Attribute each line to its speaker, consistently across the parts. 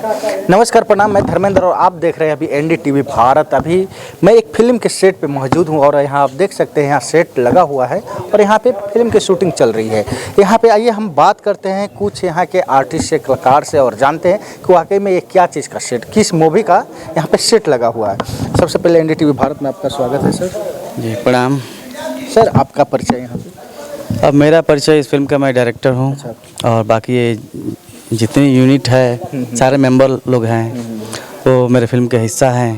Speaker 1: नमस्कार, प्रणाम। मैं धर्मेंद्र और आप देख रहे हैं अभी एनडीटीवी भारत। अभी मैं एक फिल्म के सेट पे मौजूद हूं और यहाँ आप देख सकते हैं यहाँ सेट लगा हुआ है और यहाँ पे फिल्म की शूटिंग चल रही है। यहाँ पे आइए हम बात करते हैं कुछ यहाँ के आर्टिस्ट से, कलाकार से और जानते हैं कि वाकई में ये क्या चीज़ का सेट, किस मूवी का यहाँ पे सेट लगा हुआ है। सबसे पहले एनडीटीवी भारत में आपका स्वागत है सर।
Speaker 2: जी प्रणाम
Speaker 1: सर, आपका परिचय यहाँ पे?
Speaker 2: अब मेरा परिचय इस फिल्म का, मैं डायरेक्टर हूँ।
Speaker 1: अच्छा।
Speaker 2: और बाकी ये जितनी यूनिट है सारे मेंबर लोग हैं वो मेरे फिल्म के हिस्सा हैं।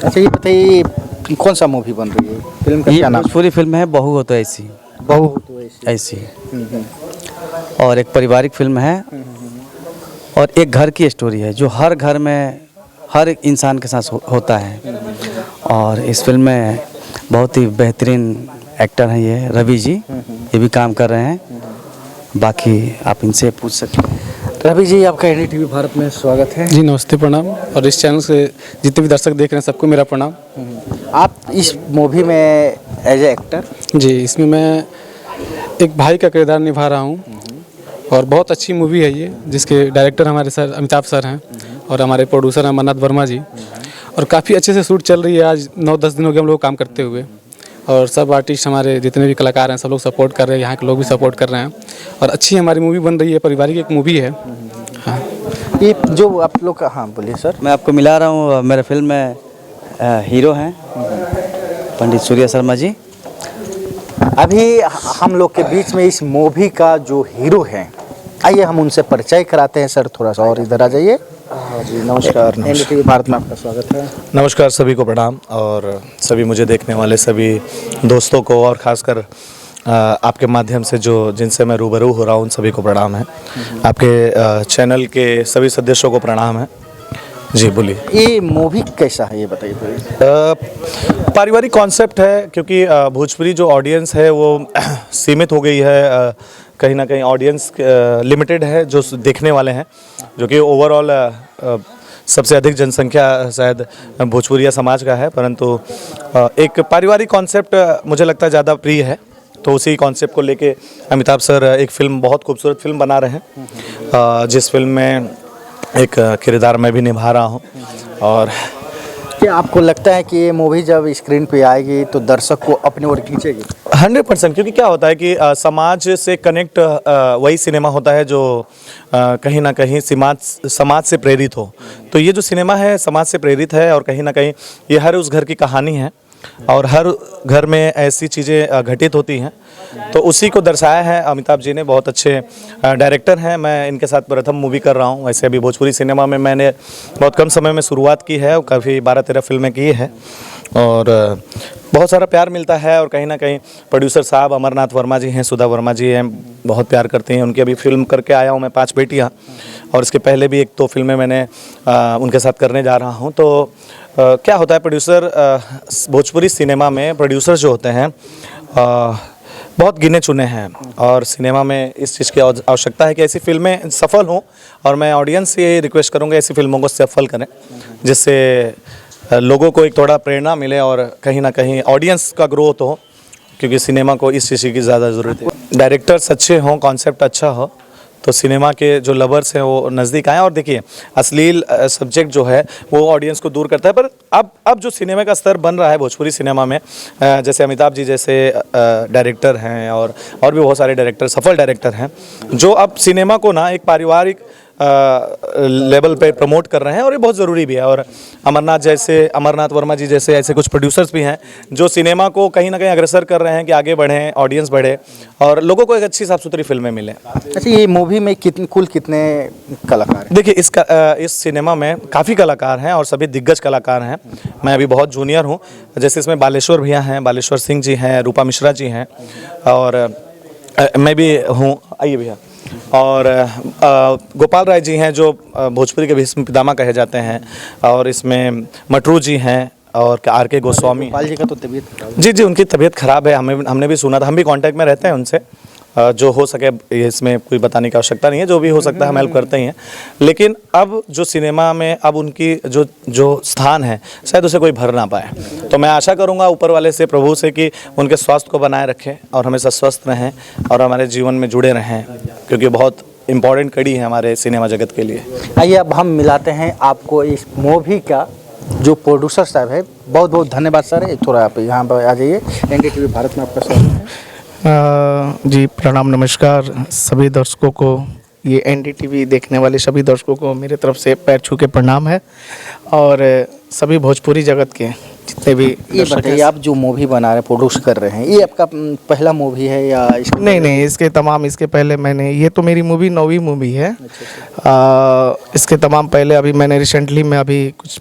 Speaker 1: अच्छा, ये बताइए कौन सा मूवी बन रही है, फिल्म का क्या नाम?
Speaker 2: पूरी फिल्म है बहू हो तो ऐसी।
Speaker 1: बहू हो तो
Speaker 2: ऐसी और एक पारिवारिक फिल्म है और एक घर की स्टोरी है जो हर घर में हर एक इंसान के साथ होता है। और इस फिल्म में बहुत ही बेहतरीन एक्टर हैं ये रवि जी, ये भी काम कर रहे हैं। बाकी आप इनसे पूछ सकते हैं।
Speaker 1: रवि जी, आपका एनडीटीवी भारत में स्वागत है।
Speaker 3: जी नमस्ते, प्रणाम। और इस चैनल से जितने भी दर्शक देख रहे हैं सबको मेरा प्रणाम।
Speaker 1: आप इस मूवी में एज ए एक्टर?
Speaker 3: जी, इसमें मैं एक भाई का किरदार निभा रहा हूँ और बहुत अच्छी मूवी है ये, जिसके डायरेक्टर हमारे सर अमिताभ सर हैं और हमारे प्रोड्यूसर हैं अमरनाथ वर्मा जी। और काफ़ी अच्छे से शूट चल रही है। आज 9-10 दिन हो गए हम लोग काम करते हुए और सब आर्टिस्ट हमारे जितने भी कलाकार हैं सब लोग सपोर्ट कर रहे हैं, यहाँ के लोग भी सपोर्ट कर रहे हैं और अच्छी हमारी मूवी बन रही है। पारिवारिक एक मूवी है। हाँ,
Speaker 1: ये जो आप लोग, हाँ बोलिए सर।
Speaker 2: मैं आपको मिला रहा हूँ, मेरे फिल्म में हीरो हैं पंडित सूर्या शर्मा जी।
Speaker 1: अभी हम लोग के बीच में इस मूवी का जो हीरो है, आइए हम उनसे परिचय कराते हैं। सर थोड़ा सा और इधर आ जाइए। जी नमस्कार। एनडीटीवी भारत में आपका स्वागत है।
Speaker 4: नमस्कार, सभी को प्रणाम और सभी मुझे देखने वाले सभी दोस्तों को और ख़ासकर आपके माध्यम से जिनसे मैं रूबरू हो रहा हूँ उन सभी को प्रणाम है। आपके चैनल के सभी सदस्यों को प्रणाम है। जी बोलिए।
Speaker 1: ये मूवी कैसा है ये बताइए।
Speaker 4: पारिवारिक कॉन्सेप्ट है क्योंकि भोजपुरी जो ऑडियंस है वो सीमित हो गई है, कहीं ना कहीं ऑडियंस लिमिटेड है जो देखने वाले हैं, जो कि ओवरऑल सबसे अधिक जनसंख्या शायद भोजपुरिया समाज का है, परंतु एक पारिवारिक कॉन्सेप्ट मुझे लगता है ज़्यादा प्रिय है। तो उसी कॉन्सेप्ट को लेके अमिताभ सर एक फ़िल्म, बहुत खूबसूरत फिल्म बना रहे हैं, जिस फिल्म में एक किरदार मैं भी निभा रहा हूँ। और
Speaker 1: क्या आपको लगता है कि ये मूवी जब स्क्रीन पे आएगी तो दर्शक को अपनी ओर खींचेगी?
Speaker 4: 100%, क्योंकि क्या होता है कि समाज से कनेक्ट वही सिनेमा होता है जो कहीं ना कहीं समाज से प्रेरित हो। तो ये जो सिनेमा है समाज से प्रेरित है और कहीं ना कहीं ये हर उस घर की कहानी है और हर घर में ऐसी चीज़ें घटित होती हैं। तो उसी को दर्शाया है अमिताभ जी ने। बहुत अच्छे डायरेक्टर हैं। मैं इनके साथ प्रथम मूवी कर रहा हूं। वैसे अभी भोजपुरी सिनेमा में मैंने बहुत कम समय में शुरुआत की है और काफ़ी 12-13 फिल्में की है और बहुत सारा प्यार मिलता है। और कहीं ना कहीं प्रोड्यूसर साहब अमरनाथ वर्मा जी हैं, सुधा वर्मा जी हैं, बहुत प्यार करते हैं। उनकी अभी फिल्म करके आया हूँ मैं 5 बेटियाँ, और इसके पहले भी 1-2 फिल्में मैंने उनके साथ करने जा रहा हूँ। तो क्या होता है, प्रोड्यूसर भोजपुरी सिनेमा में प्रोड्यूसर जो होते हैं बहुत गिने चुने हैं और सिनेमा में इस चीज़ की आवश्यकता है कि ऐसी फिल्में सफल हों। और मैं ऑडियंस से ये रिक्वेस्ट करूँगा ऐसी फिल्मों को सफल करें, जिससे लोगों को एक थोड़ा प्रेरणा मिले और कहीं ना कहीं ऑडियंस का ग्रोथ हो, क्योंकि सिनेमा को इस चीज़ की ज़्यादा ज़रूरत है। डायरेक्टर्स अच्छे हों, कॉन्सेप्ट अच्छा हो, तो सिनेमा के जो लवर्स हैं वो नज़दीक आएँ। और देखिए, अश्लील सब्जेक्ट जो है वो ऑडियंस को दूर करता है। पर अब जो सिनेमा का स्तर बन रहा है भोजपुरी सिनेमा में, जैसे अमिताभ जी जैसे डायरेक्टर हैं और भी बहुत सारे डायरेक्टर, सफल डायरेक्टर हैं, जो अब सिनेमा को ना एक पारिवारिक लेवल पे प्रमोट कर रहे हैं और ये बहुत ज़रूरी भी है। और अमरनाथ वर्मा जी जैसे ऐसे कुछ प्रोड्यूसर्स भी हैं जो सिनेमा को कहीं ना कहीं अग्रसर कर रहे हैं कि आगे बढ़ें, ऑडियंस बढ़े और लोगों को एक अच्छी साफ सुथरी फिल्में मिलें।
Speaker 1: अच्छा, ये मूवी में कुल कितने कलाकार हैं?
Speaker 4: देखिए, इस सिनेमा में काफ़ी कलाकार हैं और सभी दिग्गज कलाकार हैं। मैं अभी बहुत जूनियर हूँ। जैसे इसमें बालेश्वर भैया हैं, बालेश्वर सिंह जी हैं, रूपा मिश्रा जी हैं और मैं भी हूँ। आइए भैया। और गोपाल राय जी हैं जो भोजपुरी के भीष्म पितामह कहे जाते हैं। और इसमें मटरू जी हैं और आर.के. गोस्वामी।
Speaker 1: गोपाल जी का तो तबीयत खराब है।
Speaker 4: जी, उनकी तबीयत ख़राब है। हमने भी सुना था, हम भी कांटेक्ट में रहते हैं उनसे। जो हो सके, इसमें कोई बताने की आवश्यकता नहीं है, जो भी हो सकता है हम हेल्प करते ही हैं। लेकिन अब जो सिनेमा में अब उनकी जो स्थान है शायद उसे कोई भर ना पाए। तो मैं आशा करूंगा ऊपर वाले से, प्रभु से, कि उनके स्वास्थ्य को बनाए रखें और हमेशा स्वस्थ रहें और हमारे जीवन में जुड़े रहें, क्योंकि बहुत इम्पॉर्टेंट कड़ी है हमारे सिनेमा जगत के लिए।
Speaker 1: आइए अब हम मिलाते हैं आपको इस मूवी का जो प्रोड्यूसर साहब है। बहुत बहुत धन्यवाद सर। थोड़ा आप यहाँ पर आ जाइए। एनडीटीवी भारत में आपका स्वागत है।
Speaker 5: जी प्रणाम नमस्कार सभी दर्शकों को, ये एनडीटीवी देखने वाले सभी दर्शकों को मेरे तरफ से पैर छू के प्रणाम है, और सभी भोजपुरी जगत के जितने भी
Speaker 1: ये
Speaker 5: दर्शक
Speaker 1: बताइए,
Speaker 5: हैं।
Speaker 1: आप जो मूवी बना रहे हैं, प्रोड्यूस कर रहे हैं, ये आपका पहला मूवी है या
Speaker 5: नहीं, इसके पहले मैंने, ये तो मेरी मूवी 9वीं मूवी है। इसके तमाम पहले अभी मैंने रिसेंटली में अभी कुछ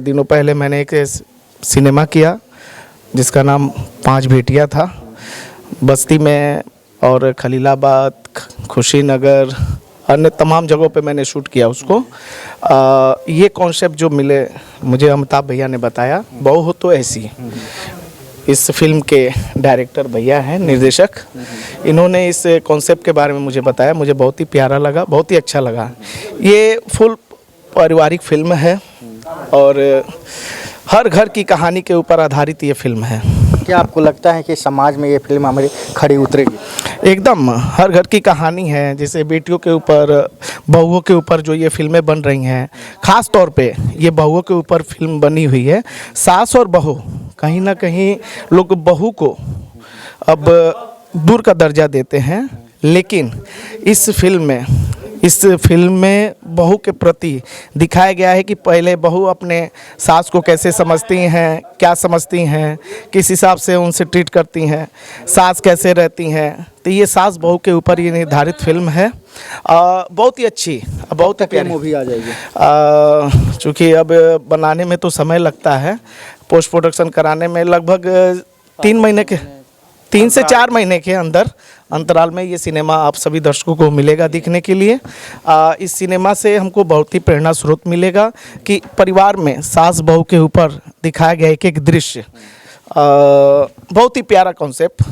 Speaker 5: दिनों पहले मैंने एक सिनेमा किया जिसका नाम 5 बेटियाँ था। बस्ती में और खलीलाबाद, खुशीनगर, अन्य तमाम जगहों पे मैंने शूट किया उसको। ये कॉन्सेप्ट जो मिले मुझे अमिताभ भैया ने बताया, बहू हो तो ऐसी। इस फिल्म के डायरेक्टर भैया हैं, निर्देशक, इन्होंने इस कॉन्सेप्ट के बारे में मुझे बताया। मुझे बहुत ही प्यारा लगा, बहुत ही अच्छा लगा। ये फुल पारिवारिक फिल्म है और हर घर की कहानी के ऊपर आधारित ये फिल्म है।
Speaker 1: क्या आपको लगता है कि समाज में ये फिल्म हमारी खड़ी उतरेगी?
Speaker 5: एकदम हर घर की कहानी है, जैसे बेटियों के ऊपर, बहुओं के ऊपर जो ये फिल्में बन रही हैं, ख़ास तौर पे ये बहुओं के ऊपर फिल्म बनी हुई है। सास और बहू, कहीं ना कहीं लोग बहू को अब दूर का दर्जा देते हैं, लेकिन इस फिल्म में बहू के प्रति दिखाया गया है कि पहले बहू अपने सास को कैसे समझती हैं, क्या समझती हैं, किस हिसाब से उनसे ट्रीट करती हैं, सास कैसे रहती हैं। तो ये सास बहू के ऊपर ये निर्धारित फिल्म है। बहुत ही अच्छी, बहुत ही प्यारी
Speaker 1: मूवी आ जाएगी।
Speaker 5: चूँकि अब बनाने में तो समय लगता है, पोस्ट प्रोडक्शन कराने में लगभग 3 से 4 महीने के अंतराल में ये सिनेमा आप सभी दर्शकों को मिलेगा देखने के लिए। इस सिनेमा से हमको बहुत ही प्रेरणा स्रोत मिलेगा कि परिवार में सास बहू के ऊपर दिखाया गया एक दृश्य, बहुत ही प्यारा कॉन्सेप्ट।